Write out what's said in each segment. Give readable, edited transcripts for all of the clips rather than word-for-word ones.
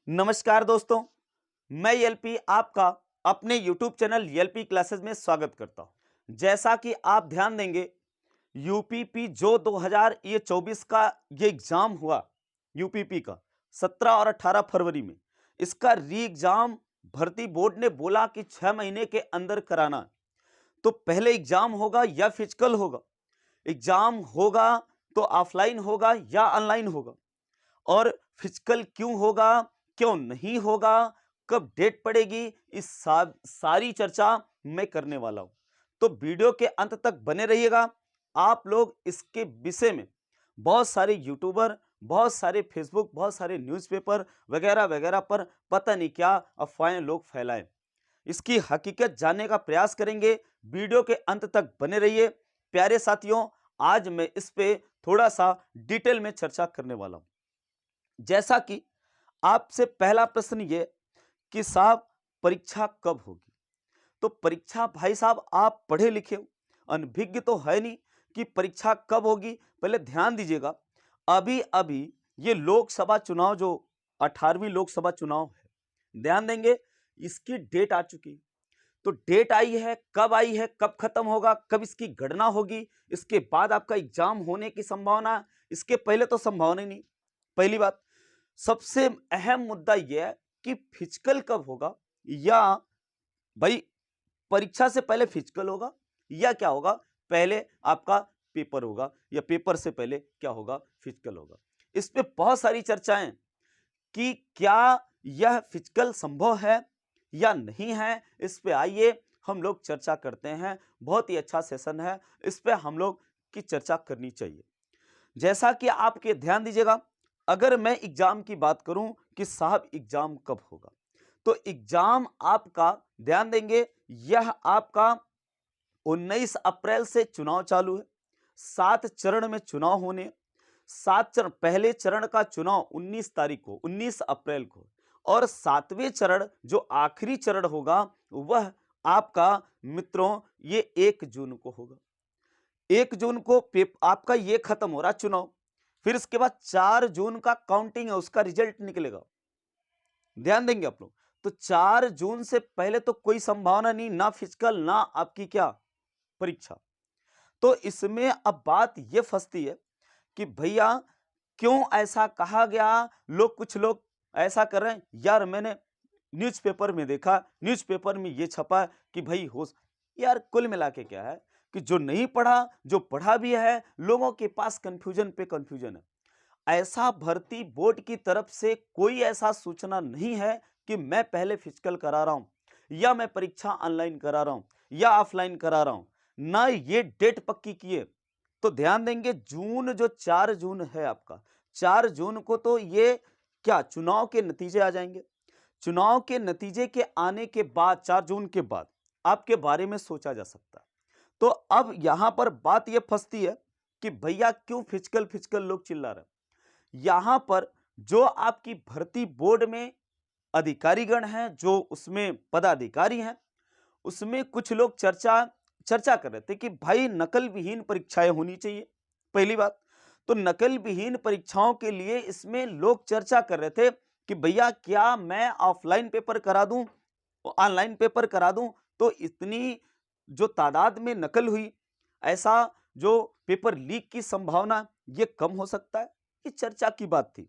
नमस्कार दोस्तों, मैं एलपी आपका अपने YouTube चैनल एलपी क्लासेस में स्वागत करता हूं। जैसा कि आप ध्यान देंगे, यूपीपी जो 2024 का ये एग्जाम हुआ, यूपीपी का 17 और 18 फरवरी में, इसका री एग्जाम भर्ती बोर्ड ने बोला कि 6 महीने के अंदर कराना है। तो पहले एग्जाम होगा या फिजिकल होगा? एग्जाम होगा तो ऑफलाइन होगा या ऑनलाइन होगा? और फिजिकल क्यों होगा, क्यों नहीं होगा, कब डेट पड़ेगी, इस सारी चर्चा मैं करने वाला हूं। तो वीडियो के अंत तक बने रहिएगा। आप लोग इसके विषय में बहुत सारे यूट्यूबर, बहुत सारे फेसबुक, बहुत सारे न्यूज़पेपर वगैरह वगैरह पर पता नहीं क्या अफवाहें लोग फैलाएं, इसकी हकीकत जानने का प्रयास करेंगे। वीडियो के अंत तक बने रहिए प्यारे साथियों। आज मैं इस पे थोड़ा सा डिटेल में चर्चा करने वाला हूं। जैसा कि आपसे पहला प्रश्न ये कि साहब परीक्षा कब होगी? तो परीक्षा भाई साहब आप पढ़े लिखे हो, अनभिज्ञ तो है नहीं कि परीक्षा कब होगी। पहले ध्यान दीजिएगा, अभी अभी ये लोकसभा चुनाव जो 18वीं लोकसभा चुनाव है, ध्यान देंगे, इसकी डेट आ चुकी है। तो डेट आई है, कब आई है, कब खत्म होगा, कब इसकी गणना होगी, इसके बाद आपका एग्जाम होने की संभावना, इसके पहले तो संभावना ही नहीं। पहली बात, सबसे अहम मुद्दा यह है कि फिजिकल कब होगा, या भाई परीक्षा से पहले फिजिकल होगा या क्या होगा, पहले आपका पेपर होगा या पेपर से पहले क्या होगा, फिजिकल होगा। इस पे बहुत सारी चर्चाएं कि क्या यह फिजिकल संभव है या नहीं है। इस पे आइए हम लोग चर्चा करते हैं। बहुत ही अच्छा सेशन है, इस पे हम लोग की चर्चा करनी चाहिए। जैसा कि आपके ध्यान दीजिएगा, अगर मैं एग्जाम की बात करूं कि साहब एग्जाम कब होगा, तो एग्जाम आपका ध्यान देंगे, यह आपका 19 अप्रैल से चुनाव चालू है। 7 चरण में चुनाव होने, 7 चरण, पहले चरण का चुनाव 19 तारीख को, 19 अप्रैल को, और 7वें चरण जो आखिरी चरण होगा वह आपका मित्रों ये 1 जून को होगा। 1 जून को आपका ये खत्म हो रहा चुनाव। फिर इसके बाद 4 जून का काउंटिंग है, उसका रिजल्ट निकलेगा। ध्यान देंगे आप लोग। तो 4 जून से पहले तो कोई संभावना नहीं, ना फिजिकल ना आपकी क्या परीक्षा। तो इसमें अब बात ये फंसती है कि भैया क्यों ऐसा कहा गया। कुछ लोग ऐसा कर रहे हैं, यार मैंने न्यूज़पेपर में देखा, न्यूज़पेपर में ये छपा कि भाई हो। यार कुल मिला के क्या है कि जो नहीं पढ़ा, जो पढ़ा भी है, लोगों के पास कंफ्यूजन पे कंफ्यूजन है। ऐसा भर्ती बोर्ड की तरफ से कोई ऐसा सूचना नहीं है कि मैं पहले फिजिकल करा रहा हूं या मैं परीक्षा ऑनलाइन करा रहा हूं या ऑफलाइन करा रहा हूं, ना ये डेट पक्की किए। तो ध्यान देंगे, जून जो 4 जून है आपका, 4 जून को तो ये क्या चुनाव के नतीजे आ जाएंगे। चुनाव के नतीजे के आने के बाद 4 जून के बाद आपके बारे में सोचा जा सकता है। तो अब यहां पर बात यह फंसती है कि भैया क्यों फिजिकल फिजिकल लोग चिल्ला रहे हैं। यहां पर जो आपकी भर्ती बोर्ड में अधिकारीगण हैं, जो उसमें पदाधिकारी हैं, उसमें कुछ लोग चर्चा चर्चा कर रहे थे कि भाई नकल विहीन परीक्षाएं होनी चाहिए। पहली बात तो नकल विहीन परीक्षाओं के लिए इसमें लोग चर्चा कर रहे थे कि भैया क्या मैं ऑफलाइन पेपर करा दूं, ऑनलाइन पेपर करा दूं, तो इतनी जो तादाद में नकल हुई, ऐसा जो पेपर लीक की संभावना ये कम हो सकता है। ये चर्चा की बात थी।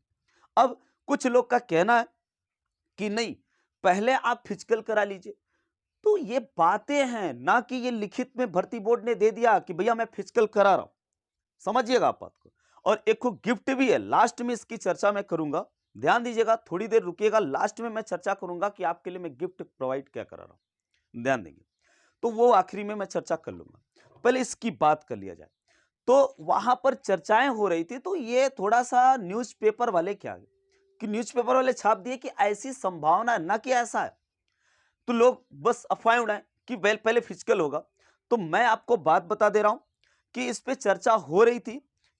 अब कुछ लोग का कहना है कि नहीं, पहले आप फिजिकल करा लीजिए। तो ये बातें हैं, ना कि ये लिखित में भर्ती बोर्ड ने दे दिया कि भैया मैं फिजिकल करा रहा हूं। समझिएगा आप बात को। और एक गिफ्ट भी है, लास्ट में इसकी चर्चा मैं करूंगा। ध्यान दीजिएगा, थोड़ी देर रुकिएगा, लास्ट में मैं चर्चा करूंगा कि आपके लिए मैं गिफ्ट प्रोवाइड क्या करा रहा हूं। ध्यान देंगे, तो वो आखिरी में मैं चर्चा कर लूंगा, पहले इसकी बात कर लिया जाए। तो वहां पर चर्चाएं हो रही थी, तो ये थोड़ा सा न्यूज़पेपर वाले क्या है कि न्यूज़पेपर वाले छाप दिए कि ऐसी संभावना है, ना कि ऐसा है। तो लोग बस अफवाहें उड़ाएं कि वेल पहले फिजिकल होगा। तो मैं आपको बात बता दे रहा हूं कि इस पे चर्चा हो रही थी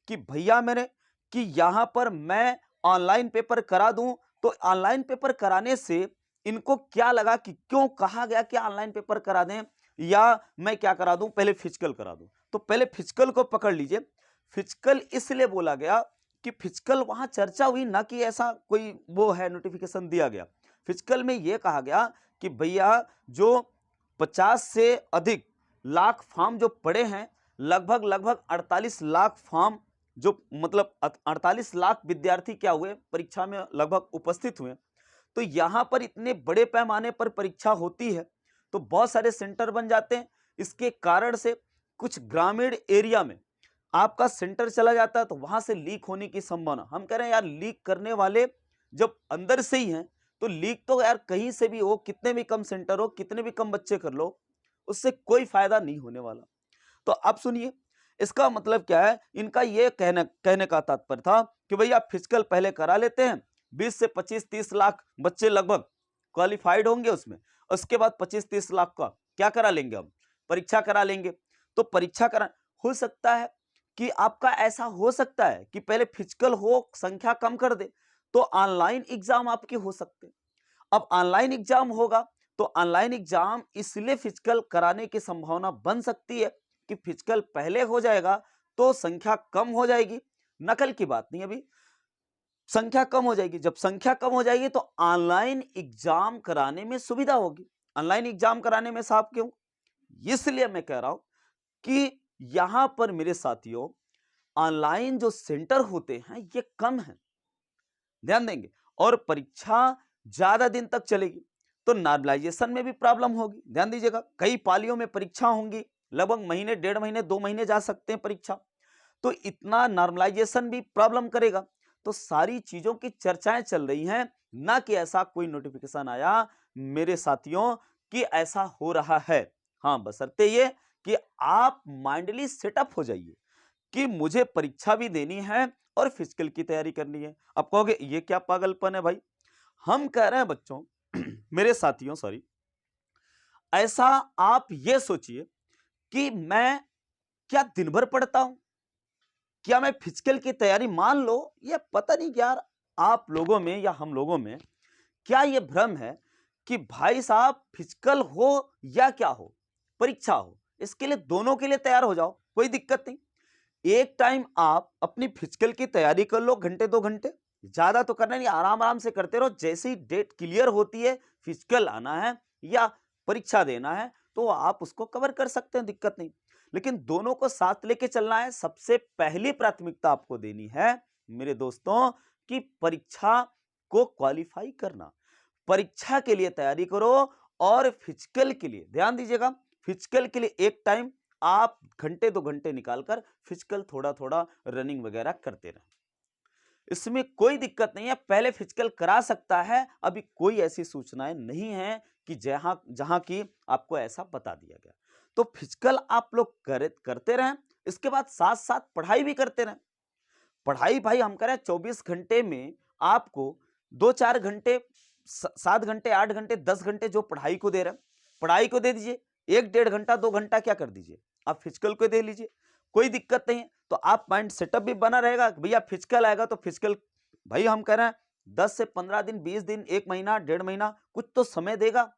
कि भैया मेरे कि यहां पर मैं ऑनलाइन पेपर करा दूं, तो ऑनलाइन पेपर कराने से इनको क्या लगा कि क्यों कहा गया कि ऑनलाइन पेपर करा दें, या मैं क्या करा दूं, पहले फिजिकल करा दूं। तो पहले फिजिकल को पकड़ लीजिए। फिजिकल इसलिए बोला गया कि फिजिकल वहां चर्चा हुई, ना कि ऐसा कोई वो है नोटिफिकेशन दिया गया। फिजिकल में ये कहा गया कि भैया जो 50 से अधिक लाख फॉर्म जो पड़े हैं, लगभग लगभग 48 लाख फॉर्म, जो मतलब 48 लाख विद्यार्थी क्या हुए परीक्षा में लगभग उपस्थित हुए। तो यहां पर इतने बड़े पैमाने पर परीक्षा होती है तो बहुत सारे सेंटर बन जाते हैं। इसके कारण से कुछ ग्रामीण एरिया में आपका सेंटर चला जाता है तो वहां से लीक होने की संभावना। हम कह रहे हैं यार लीक करने वाले जब अंदर से ही हैं तो लीक तो यार कहीं से भी हो, कितने भी कम सेंटर हो, कितने भी कम बच्चे कर लो, उससे कोई फायदा नहीं होने वाला। तो अब सुनिए इसका मतलब क्या है। इनका ये कहने का तात्पर्य था कि भैया फिजिकल पहले करा लेते हैं, 20 से 25-30 लाख बच्चे लगभग क्वालिफाइड होंगे उसमें, उसके बाद 25-30 लाख का क्या करा लेंगे, हम परीक्षा करा लेंगे। तो परीक्षा करा हो सकता है कि आपका ऐसा हो सकता है कि पहले फिजिकल हो, संख्या कम कर दे तो ऑनलाइन एग्जाम आपके हो सकते हैं। अब ऑनलाइन एग्जाम होगा तो ऑनलाइन एग्जाम इसलिए फिजिकल कराने की संभावना बन सकती है कि फिजिकल पहले हो जाएगा तो संख्या कम हो जाएगी। नकल की बात नहीं, अभी संख्या कम हो जाएगी। जब संख्या कम हो जाएगी तो ऑनलाइन एग्जाम कराने में सुविधा होगी। ऑनलाइन एग्जाम कराने में साहब क्यों, इसलिए मैं कह रहा हूं कि यहां पर मेरे साथियों ऑनलाइन जो सेंटर होते हैं ये कम है, ध्यान देंगे, और परीक्षा ज्यादा दिन तक चलेगी तो नॉर्मलाइजेशन में भी प्रॉब्लम होगी। ध्यान दीजिएगा, कई पालियों में परीक्षा होंगी, लगभग महीने, 1.5 महीने, 2 महीने जा सकते हैं परीक्षा, तो इतना नॉर्मलाइजेशन भी प्रॉब्लम करेगा। तो सारी चीजों की चर्चाएं चल रही हैं, ना कि ऐसा कोई नोटिफिकेशन आया मेरे साथियों कि ऐसा हो रहा है। हाँ, बशर्ते ये कि आप माइंडली सेटअप हो जाइए कि मुझे परीक्षा भी देनी है और फिजिकल की तैयारी करनी है। अब कहोगे ये क्या पागलपन है भाई। हम कह रहे हैं बच्चों मेरे साथियों सॉरी, ऐसा आप ये सोचिए कि मैं क्या दिन भर पढ़ता हूं, क्या मैं फिजिकल की तैयारी, मान लो ये पता नहीं यार आप लोगों में या हम लोगों में क्या ये भ्रम है कि भाई साहब फिजिकल हो या क्या हो, परीक्षा हो, इसके लिए दोनों के लिए तैयार हो जाओ, कोई दिक्कत नहीं। एक टाइम आप अपनी फिजिकल की तैयारी कर लो, घंटे 2 घंटे, ज्यादा तो करना नहीं, आराम आराम से करते रहो। जैसे ही डेट क्लियर होती है, फिजिकल आना है या परीक्षा देना है तो आप उसको कवर कर सकते हैं, दिक्कत नहीं। लेकिन दोनों को साथ लेके चलना है। सबसे पहली प्राथमिकता आपको देनी है मेरे दोस्तों कि परीक्षा को क्वालिफाई करना, परीक्षा के लिए तैयारी करो। और फिजिकल के लिए ध्यान दीजिएगा, फिजिकल के लिए एक टाइम आप घंटे 2 घंटे निकालकर फिजिकल थोड़ा थोड़ा रनिंग वगैरह करते रहें, इसमें कोई दिक्कत नहीं है। पहले फिजिकल करा सकता है, अभी कोई ऐसी सूचनाएं नहीं है कि जहां जहां की आपको ऐसा बता दिया गया। तो फिजिकल आप लोग करते रहें, इसके बाद साथ साथ पढ़ाई भी करते रहें। पढ़ाई भाई हम कह रहे हैं 24 घंटे में आपको 2-4 घंटे, 7 घंटे, 8 घंटे, 10 घंटे जो पढ़ाई को दे रहे हैं, पढ़ाई को दे दीजिए। 1-1.5 घंटा 2 घंटा क्या कर दीजिए, आप फिजिकल को दे लीजिए, कोई दिक्कत नहीं है। तो आप माइंड सेटअप भी बना रहेगा, भैया फिजिकल आएगा तो फिजिकल, भाई हम कह रहे हैं 10 से 15 दिन, 20 दिन, 1 महीना, 1.5 महीना, कुछ तो समय देगा।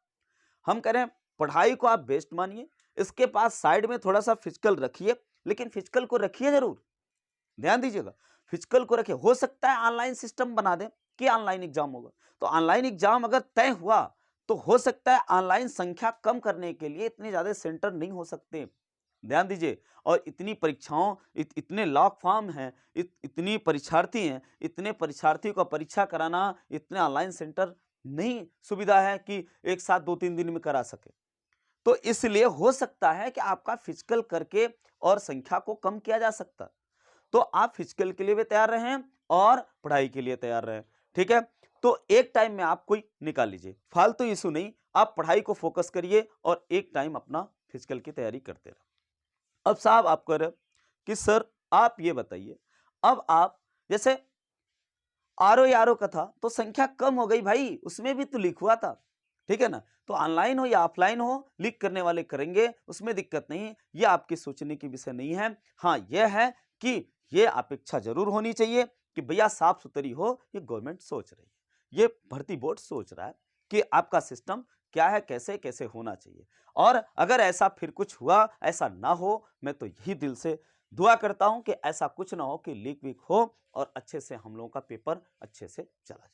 हम कह रहे हैं पढ़ाई को आप बेस्ट मानिए, इसके पास साइड में थोड़ा सा फिजिकल रखिए, लेकिन फिजिकल को रखिए जरूर, ध्यान दीजिएगा, फिजिकल को रखे। हो सकता है ऑनलाइन सिस्टम बना दें कि ऑनलाइन एग्जाम होगा, तो ऑनलाइन एग्जाम अगर तय हुआ तो हो सकता है ऑनलाइन संख्या कम करने के लिए इतने ज्यादा सेंटर नहीं हो सकते, ध्यान दीजिए। और इतनी परीक्षाओं, इतने लाख फॉर्म हैं, इतनी परीक्षार्थी हैं, इतने परीक्षार्थियों का परीक्षा कराना, इतने ऑनलाइन सेंटर नहीं सुविधा है कि एक साथ 2-3 दिन में करा सके। तो इसलिए हो सकता है कि आपका फिजिकल करके और संख्या को कम किया जा सकता है। तो आप फिजिकल के लिए भी तैयार रहें और पढ़ाई के लिए तैयार रहें, ठीक है। तो एक टाइम में आप कोई निकाल लीजिए, फालतू इशू नहीं, आप पढ़ाई को फोकस करिए और एक टाइम अपना फिजिकल की तैयारी करते रहे। अब साहब आप कह रहे कि सर आप ये बताइए, अब आप जैसे आरओ का था तो संख्या कम हो गई भाई, उसमें भी तो लीक हुआ था, ठीक है ना। तो ऑनलाइन हो या ऑफलाइन हो, लीक करने वाले करेंगे, उसमें दिक्कत नहीं, ये आपके सोचने की विषय नहीं है। हाँ यह है कि ये अपेक्षा जरूर होनी चाहिए कि भैया साफ सुथरी हो, ये गवर्नमेंट सोच रही है, ये भर्ती बोर्ड सोच रहा है कि आपका सिस्टम क्या है, कैसे कैसे होना चाहिए। और अगर ऐसा फिर कुछ हुआ, ऐसा ना हो, मैं तो यही दिल से दुआ करता हूं कि ऐसा कुछ ना हो कि लीक वीक हो और अच्छे से हम लोगों का पेपर अच्छे से चला जाए।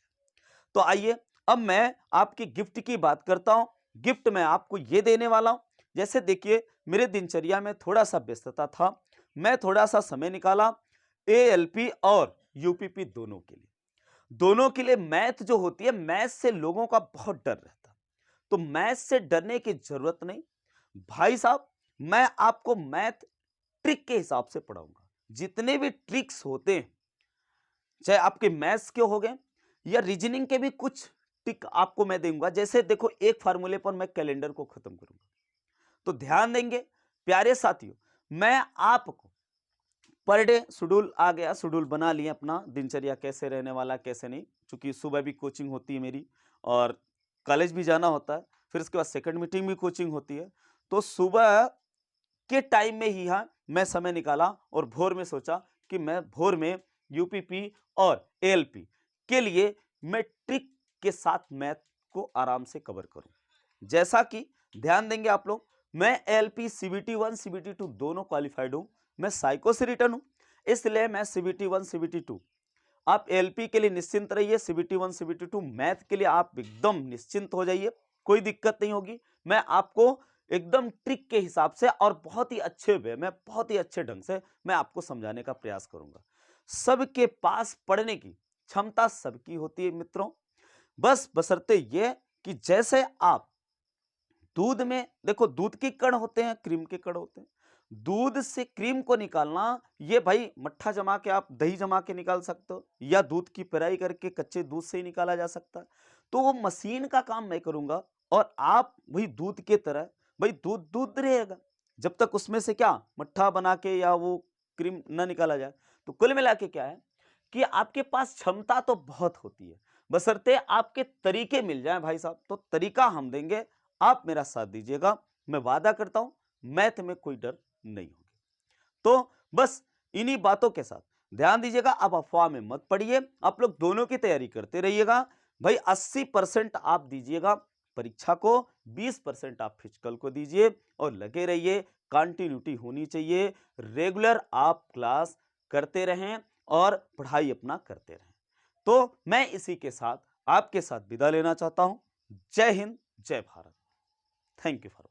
तो आइए अब मैं आपकी गिफ्ट की बात करता हूं। गिफ्ट मैं आपको ये देने वाला हूं। जैसे देखिए मेरे दिनचर्या में थोड़ा सा व्यस्तता था, मैं थोड़ा सा समय निकाला एएलपी और यूपीपी दोनों के लिए मैथ जो होती है, मैथ से लोगों का बहुत डर रहता है। तो मैथ से डरने की जरूरत नहीं भाई साहब, मैं आपको मैथ ट्रिक के हिसाब से पढ़ाऊंगा। जितने भी ट्रिक्स होते हैं, चाहे आपके मैथ्स के हो गए या रीजनिंग के भी कुछ ट्रिक आपको मैं दूंगा। जैसे देखो एक फार्मूले पर मैं कैलेंडर को खत्म करूंगा, तो ध्यान देंगे प्यारे साथियों। मैं आपको पर डे शेड्यूल आ गया, शेड्यूल बना लिए अपना दिनचर्या कैसे रहने वाला कैसे नहीं, क्योंकि सुबह भी कोचिंग होती है मेरी और कॉलेज भी जाना होता है, फिर उसके बाद सेकंड मीटिंग भी कोचिंग होती है। तो सुबह के टाइम में ही हाँ मैं समय निकाला और भोर में सोचा कि मैं भोर में यूपीपी और एएलपी के लिए मैं ट्रिक के साथ मैथ को आराम से कवर करूं। जैसा कि ध्यान देंगे आप लोग, मैं एएलपी सीबीटी 1 सीबीटी 2 दोनों क्वालिफाइड हूं। मैं साइको से रिटर्न हूं, इसलिए मैं सीबीटी 1 सीबीटी 2, आप एलपी के लिए निश्चिंत रहिए। सीबीटी 1 सीबीटी 2 मैथ के लिए आप एकदम निश्चिंत हो जाइए, कोई दिक्कत नहीं होगी। मैं आपको एकदम ट्रिक के हिसाब से और बहुत ही अच्छे वे में, बहुत ही अच्छे ढंग से मैं आपको समझाने का प्रयास करूंगा। सबके पास पढ़ने की क्षमता सबकी होती है मित्रों, बस बशर्ते ये कि जैसे आप दूध में देखो, दूध के कण होते हैं, क्रीम के कण होते हैं। दूध से क्रीम को निकालना, ये भाई मट्ठा जमा के आप दही जमा के निकाल सकते हो, या दूध की पेराई करके कच्चे दूध से ही निकाला जा सकता है। तो वो मशीन का काम मैं करूंगा और आप वही दूध के तरह, भाई दूध दूध रहेगा जब तक उसमें से क्या मट्ठा बना के या वो क्रीम न निकाला जाए। तो कुल मिला के क्या है कि आपके पास क्षमता तो बहुत होती है, बशर्ते आपके तरीके मिल जाएं भाई साहब। तो तरीका हम देंगे, आप मेरा साथ दीजिएगा, मैं वादा करता हूं मैथ में कोई डर नहीं होगी। तो बस इन्हीं बातों के साथ ध्यान दीजिएगा, आप अफवाह में मत पड़िए, आप लोग दोनों की तैयारी करते रहिएगा। भाई 80% आप दीजिएगा परीक्षा को, 20% आप फिजिकल को दीजिए और लगे रहिए। कंटिन्यूटी होनी चाहिए, रेगुलर आप क्लास करते रहें और पढ़ाई अपना करते रहें। तो मैं इसी के साथ आपके साथ विदा लेना चाहता हूं। जय हिंद, जय भारत। Thank you for